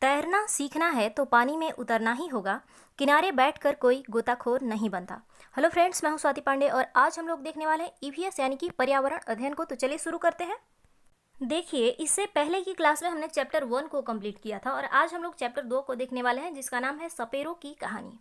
तैरना सीखना है तो पानी में उतरना ही होगा। किनारे बैठकर कोई गोताखोर नहीं बनता। हेलो फ्रेंड्स, मैं हूं स्वाति पांडे और आज हम लोग देखने वाले हैं ईवीएस यानी कि पर्यावरण अध्ययन को। तो चलिए शुरू करते हैं। देखिए, इससे पहले की क्लास में हमने चैप्टर 1 को कंप्लीट किया था और आज हम लोग चैप्टर 2 को देखने वाले हैं, जिसका नाम है सपेरों की कहानी।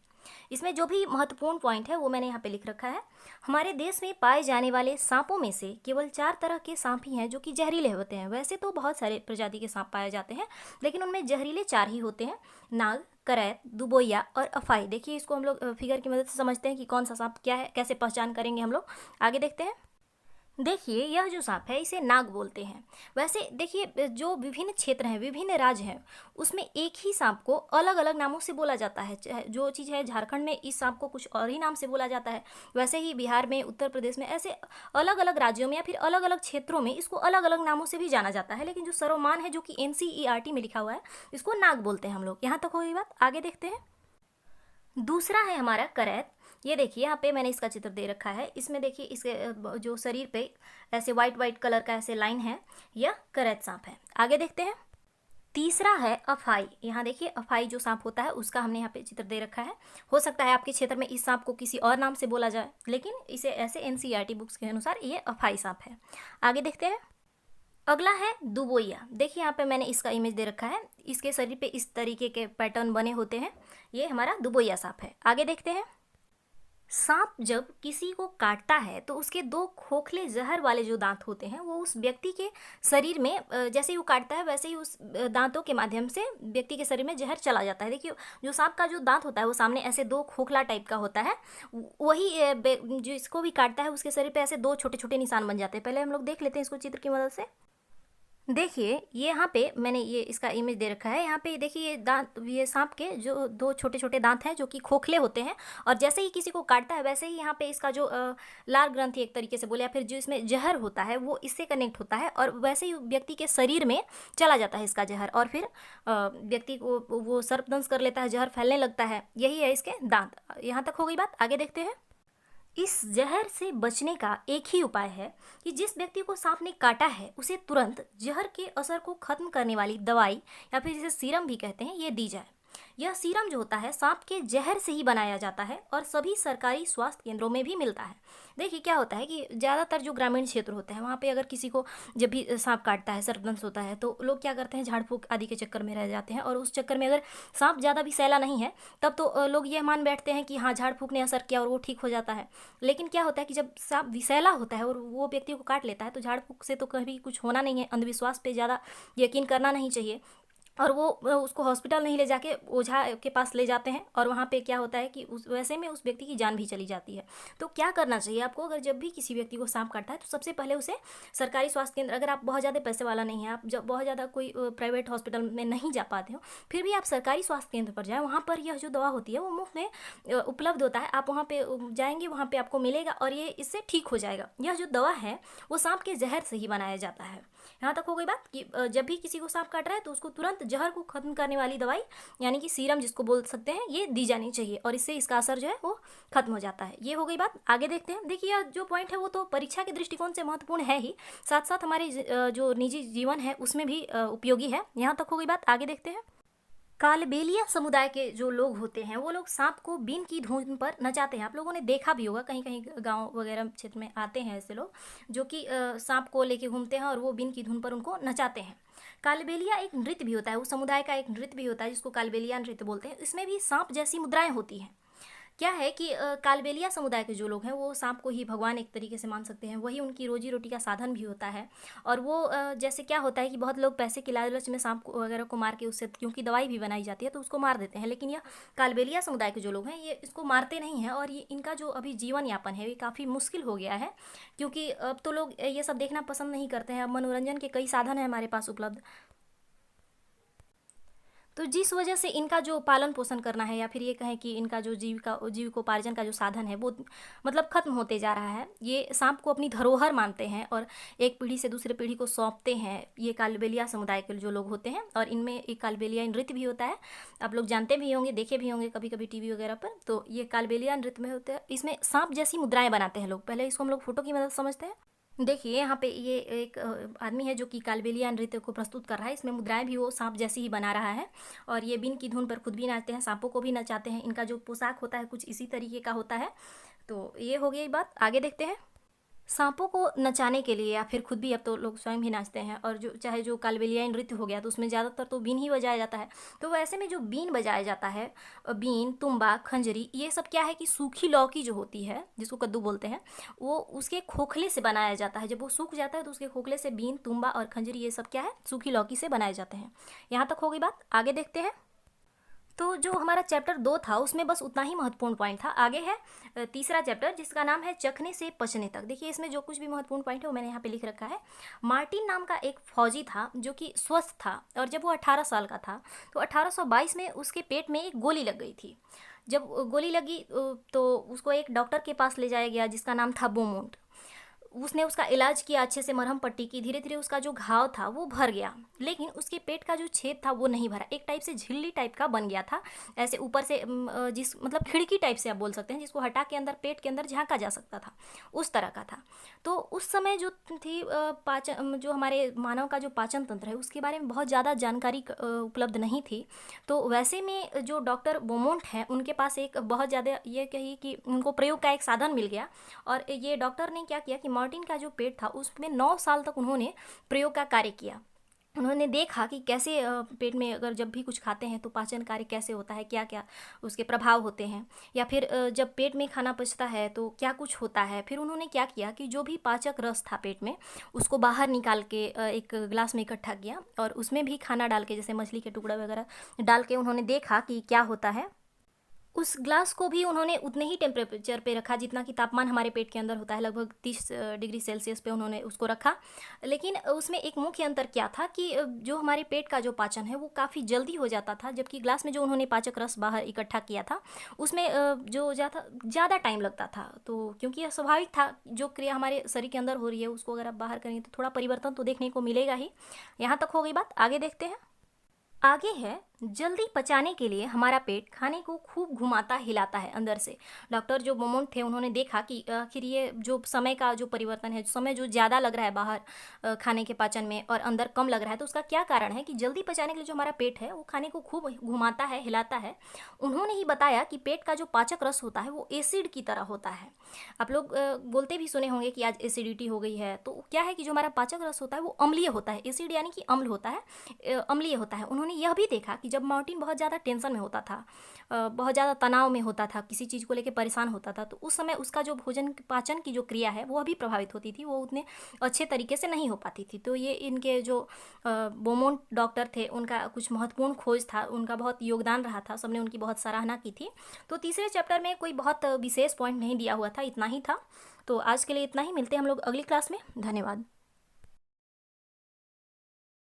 इसमें जो भी महत्वपूर्ण पॉइंट है वो मैंने यहाँ पे लिख रखा है। हमारे देश में पाए जाने वाले सांपों में से केवल 4 तरह के सांप ही हैं जो कि जहरीले होते हैं। वैसे तो बहुत सारे प्रजाति के सांप पाए जाते हैं, लेकिन उनमें जहरीले 4 ही होते हैं: नाग, करैत, दुबोइया और अफाई। देखिए, इसको हम लोग फिगर की मदद से समझते हैं कि कौन सा सांप क्या है, कैसे पहचान करेंगे हम लोग। आगे देखते हैं। देखिए, यह जो सांप है इसे नाग बोलते हैं। वैसे देखिए, जो विभिन्न क्षेत्र हैं, विभिन्न राज्य हैं, उसमें एक ही सांप को अलग अलग नामों से बोला जाता है। जो चीज़ है, झारखंड में इस सांप को कुछ और ही नाम से बोला जाता है। वैसे ही बिहार में, उत्तर प्रदेश में, ऐसे अलग अलग राज्यों में या फिर अलग अलग क्षेत्रों में इसको अलग अलग नामों से भी जाना जाता है। लेकिन जो सर्वमान्य है, जो कि NCERT में लिखा हुआ है, इसको नाग बोलते हैं हम लोग। यहाँ तक हो गई बात। आगे देखते हैं। दूसरा है हमारा करैत। ये देखिए, यहाँ पे मैंने इसका चित्र दे रखा है। इसमें देखिए, इसके जो शरीर पे ऐसे वाइट वाइट कलर का ऐसे लाइन है, यह करैत सांप है। आगे देखते हैं। तीसरा है अफाई। यहाँ देखिए, अफाई जो सांप होता है उसका हमने यहाँ पे चित्र दे रखा है। हो सकता है आपके क्षेत्र में इस सांप को किसी और नाम से बोला जाए, लेकिन इसे ऐसे NCERT बुक्स के अनुसार ये अफाई सांप है। आगे देखते हैं। अगला है दुबोइया। देखिए, यहाँ पे मैंने इसका इमेज दे रखा है। इसके शरीर पे इस तरीके के पैटर्न बने होते हैं। ये हमारा दुबोइया सांप है। आगे देखते हैं। सांप जब किसी को काटता है तो उसके 2 खोखले जहर वाले जो दांत होते हैं वो उस व्यक्ति के शरीर में जैसे ही वो काटता है वैसे ही उस दांतों के माध्यम से व्यक्ति के शरीर में जहर चला जाता है। देखिए, जो सांप का जो दांत होता है वो सामने ऐसे 2 खोखला टाइप का होता है। वही जो इसको भी काटता है उसके शरीर पे ऐसे 2 छोटे छोटे निशान बन जाते हैं। पहले हम लोग देख लेते हैं इसको चित्र की मदद से। देखिए, ये यहाँ पे मैंने ये इसका इमेज दे रखा है। यहाँ पे देखिए, ये दांत, ये सांप के जो 2 छोटे छोटे दांत हैं जो कि खोखले होते हैं, और जैसे ही किसी को काटता है वैसे ही यहाँ पे इसका जो लार ग्रंथि एक तरीके से बोले, या फिर जो इसमें जहर होता है वो इससे कनेक्ट होता है और वैसे ही व्यक्ति के शरीर में चला जाता है इसका जहर, और फिर व्यक्ति को वो सर्पदंश कर लेता है, जहर फैलने लगता है। यही है इसके दांत। यहाँ तक हो गई बात। आगे देखते हैं। इस जहर से बचने का एक ही उपाय है कि जिस व्यक्ति को सांप ने काटा है उसे तुरंत जहर के असर को खत्म करने वाली दवाई, या फिर जिसे सीरम भी कहते हैं, ये दी जाए। यह सीरम जो होता है सांप के जहर से ही बनाया जाता है और सभी सरकारी स्वास्थ्य केंद्रों में भी मिलता है। देखिए, क्या होता है कि ज़्यादातर जो ग्रामीण क्षेत्र होते हैं वहाँ पे अगर किसी को जब भी सांप काटता है, सर्पदंश होता है, तो लोग क्या करते हैं, झाड़ फूक आदि के चक्कर में रह जाते हैं। और उस चक्कर में अगर सांप ज़्यादा भी सैला नहीं है तब तो लोग ये मान बैठते हैं कि हाँ, झाड़ फूक ने असर किया और वो ठीक हो जाता है। लेकिन क्या होता है कि जब सांप विषैला होता है और वो व्यक्ति को काट लेता है तो झाड़ फूक से तो कभी कुछ होना नहीं है। अंधविश्वास पे ज़्यादा यकीन करना नहीं चाहिए, और वो उसको हॉस्पिटल नहीं ले जाके ओझा के पास ले जाते हैं, और वहाँ पे क्या होता है कि उस वैसे में उस व्यक्ति की जान भी चली जाती है। तो क्या करना चाहिए आपको, अगर जब भी किसी व्यक्ति को सांप काटता है तो सबसे पहले उसे सरकारी स्वास्थ्य केंद्र, अगर आप बहुत ज़्यादा पैसे वाला नहीं है, आप जब बहुत ज़्यादा कोई प्राइवेट हॉस्पिटल में नहीं जा पाते हो, फिर भी आप सरकारी स्वास्थ्य केंद्र पर जाएँ। वहाँ पर यह जो दवा होती है वो मुफ्त में उपलब्ध होता है। आप वहाँ पर जाएंगे, वहाँ पर आपको मिलेगा और ये इससे ठीक हो जाएगा। यह जो दवा है वो सांप के जहर से ही बनाया जाता है। यहाँ तक हो गई बात कि जब भी किसी को सांप काट रहा है तो उसको तुरंत जहर को खत्म करने वाली दवाई, यानी कि सीरम जिसको बोल सकते हैं, ये दी जानी चाहिए, और इससे इसका असर जो है वो खत्म हो जाता है। ये हो गई बात। आगे देखते हैं। देखिए, जो पॉइंट है वो तो परीक्षा के दृष्टिकोण से महत्वपूर्ण है ही, साथ साथ हमारे जो निजी जीवन है उसमें भी उपयोगी है। यहाँ तक हो गई बात। आगे देखते हैं। कालबेलिया समुदाय के जो लोग होते हैं वो लोग सांप को बीन की धुन पर नचाते हैं। आप लोगों ने देखा भी होगा, कहीं कहीं गांव वगैरह क्षेत्र में आते हैं ऐसे लोग जो कि सांप को लेके घूमते हैं और वो बीन की धुन पर उनको नचाते हैं। कालबेलिया एक नृत्य भी होता है, उस समुदाय का एक नृत्य भी होता है जिसको कालबेलिया नृत्य बोलते हैं। इसमें भी सांप जैसी मुद्राएं होती हैं। क्या है कि कालबेलिया समुदाय के जो लोग हैं वो सांप को ही भगवान एक तरीके से मान सकते हैं, वही उनकी रोजी रोटी का साधन भी होता है। और वो जैसे क्या होता है कि बहुत लोग पैसे के लालच में सांप वगैरह को मार के, उससे क्योंकि दवाई भी बनाई जाती है तो उसको मार देते हैं, लेकिन यह कालबेलिया समुदाय के जो लोग हैं ये इसको मारते नहीं हैं, और ये इनका जो अभी जीवन यापन है ये काफ़ी मुश्किल हो गया है, क्योंकि अब तो लोग ये सब देखना पसंद नहीं करते हैं। अब मनोरंजन के कई साधन हैं हमारे पास उपलब्ध, तो जिस वजह से इनका जो पालन पोषण करना है, या फिर ये कहें कि इनका जो जीविकोपार्जन का जो साधन है वो मतलब खत्म होते जा रहा है। ये सांप को अपनी धरोहर मानते हैं और एक पीढ़ी से दूसरे पीढ़ी को सौंपते हैं, ये कालबेलिया समुदाय के जो लोग होते हैं। और इनमें एक कालबेलिया नृत्य भी होता है, आप लोग जानते भी होंगे, देखे भी होंगे कभी कभी टीवी वगैरह पर। तो ये कालबेलिया नृत्य में होता है, इसमें सांप जैसी मुद्राएं बनाते हैं लोग। पहले इसको हम लोग फोटो की मदद समझते हैं। देखिए यहाँ पे ये एक आदमी है जो कि कालबेलिया नृत्य को प्रस्तुत कर रहा है। इसमें मुद्राएं भी वो सांप जैसी ही बना रहा है और ये बीन की धुन पर खुद भी नाचते हैं, सांपों को भी नचाते हैं। इनका जो पोशाक होता है कुछ इसी तरीके का होता है। तो ये हो गई बात, आगे देखते हैं। सांपों को नचाने के लिए या फिर खुद भी अब तो लोग स्वयं भी नाचते हैं, और जो चाहे जो कालबेलिया नृत्य हो गया तो उसमें ज़्यादातर तो बीन ही बजाया जाता है। तो वैसे में जो बीन बजाया जाता है, बीन, तुम्बा, खंजरी, ये सब क्या है कि सूखी लौकी जो होती है जिसको कद्दू बोलते हैं, वो उसके खोखले से बनाया जाता है। जब वो सूख जाता है तो उसके खोखले से बीन, तुम्बा और खंजरी ये सब क्या है, सूखी लौकी से बनाए जाते हैं। यहाँ तक हो गई बात, आगे देखते हैं। तो जो हमारा चैप्टर 2 था उसमें बस उतना ही महत्वपूर्ण पॉइंट था। आगे है तीसरा चैप्टर जिसका नाम है चखने से पचने तक। देखिए इसमें जो कुछ भी महत्वपूर्ण पॉइंट है वो मैंने यहाँ पे लिख रखा है। मार्टिन नाम का एक फौजी था जो कि स्वस्थ था, और जब वो 18 साल का था तो 1822 में उसके पेट में एक गोली लग गई थी। जब गोली लगी तो उसको एक डॉक्टर के पास ले जाया गया जिसका नाम था बोमोंट। उसने उसका इलाज किया, अच्छे से मरहम पट्टी की, धीरे धीरे उसका जो घाव था वो भर गया, लेकिन उसके पेट का जो छेद था वो नहीं भरा। एक टाइप से झिल्ली टाइप का बन गया था, ऐसे ऊपर से जिस मतलब खिड़की टाइप से आप बोल सकते हैं, जिसको हटा के अंदर पेट के अंदर झांका जा सकता था, उस तरह का था। तो उस समय जो थी पाचन, जो हमारे मानव का जो पाचन तंत्र है उसके बारे में बहुत ज़्यादा जानकारी उपलब्ध नहीं थी। तो वैसे में जो डॉक्टर बोमोंट हैं उनके पास एक बहुत ज़्यादा, ये कही कि उनको प्रयोग का एक साधन मिल गया, और ये डॉक्टर ने क्या किया कि मार्टिन का जो पेट था उसमें 9 साल तक उन्होंने प्रयोग का कार्य किया। उन्होंने देखा कि कैसे पेट में अगर जब भी कुछ खाते हैं तो पाचन कार्य कैसे होता है, क्या क्या उसके प्रभाव होते हैं, या फिर जब पेट में खाना पचता है तो क्या कुछ होता है। फिर उन्होंने क्या किया कि जो भी पाचक रस था पेट में उसको बाहर निकाल के एक ग्लास में इकट्ठा किया, और उसमें भी खाना डाल के, जैसे मछली के टुकड़ा वगैरह डाल के उन्होंने देखा कि क्या होता है। उस ग्लास को भी उन्होंने उतने ही टेम्परेचर पे रखा जितना कि तापमान हमारे पेट के अंदर होता है, लगभग 30 डिग्री सेल्सियस पे उन्होंने उसको रखा। लेकिन उसमें एक मुख्य अंतर क्या था कि जो हमारे पेट का जो पाचन है वो काफ़ी जल्दी हो जाता था, जबकि ग्लास में जो उन्होंने पाचक रस बाहर इकट्ठा किया था उसमें जो ज़्यादा टाइम लगता था। तो क्योंकि यह स्वाभाविक था, जो क्रिया हमारे शरीर के अंदर हो रही है उसको अगर आप बाहर करेंगे तो थोड़ा परिवर्तन तो देखने को मिलेगा ही। यहाँ तक हो गई बात, आगे देखते हैं। आगे है, जल्दी पचाने के लिए हमारा पेट खाने को खूब घुमाता हिलाता है अंदर से। डॉक्टर जो मोमोन थे उन्होंने देखा कि आखिर ये जो समय का जो परिवर्तन है, समय जो ज़्यादा लग रहा है बाहर खाने के पाचन में और अंदर कम लग रहा है, तो उसका क्या कारण है कि जल्दी पचाने के लिए जो हमारा पेट है वो खाने को खूब घुमाता है, हिलाता है। उन्होंने ही बताया कि पेट का जो पाचक रस होता है वो एसिड की तरह होता है। आप लोग बोलते भी सुने होंगे कि आज एसिडिटी हो गई है, तो क्या है कि जो हमारा पाचक रस होता है वो अम्लीय होता है। एसिड यानी कि अम्ल होता है, अम्लीय होता है। उन्होंने यह भी देखा कि जब मार्टिन बहुत ज़्यादा टेंशन में होता था, बहुत ज़्यादा तनाव में होता था, किसी चीज़ को लेकर परेशान होता था, तो उस समय उसका जो भोजन पाचन की जो क्रिया है वो भी प्रभावित होती थी, वो उतने अच्छे तरीके से नहीं हो पाती थी। तो ये इनके जो बोमोन डॉक्टर थे उनका कुछ महत्वपूर्ण खोज था, उनका बहुत योगदान रहा था, सबने उनकी बहुत सराहना की थी। तो तीसरे चैप्टर में कोई बहुत विशेष पॉइंट नहीं दिया हुआ था, इतना ही था। तो आज के लिए इतना ही, मिलते हैं हम लोग अगली क्लास में। धन्यवाद।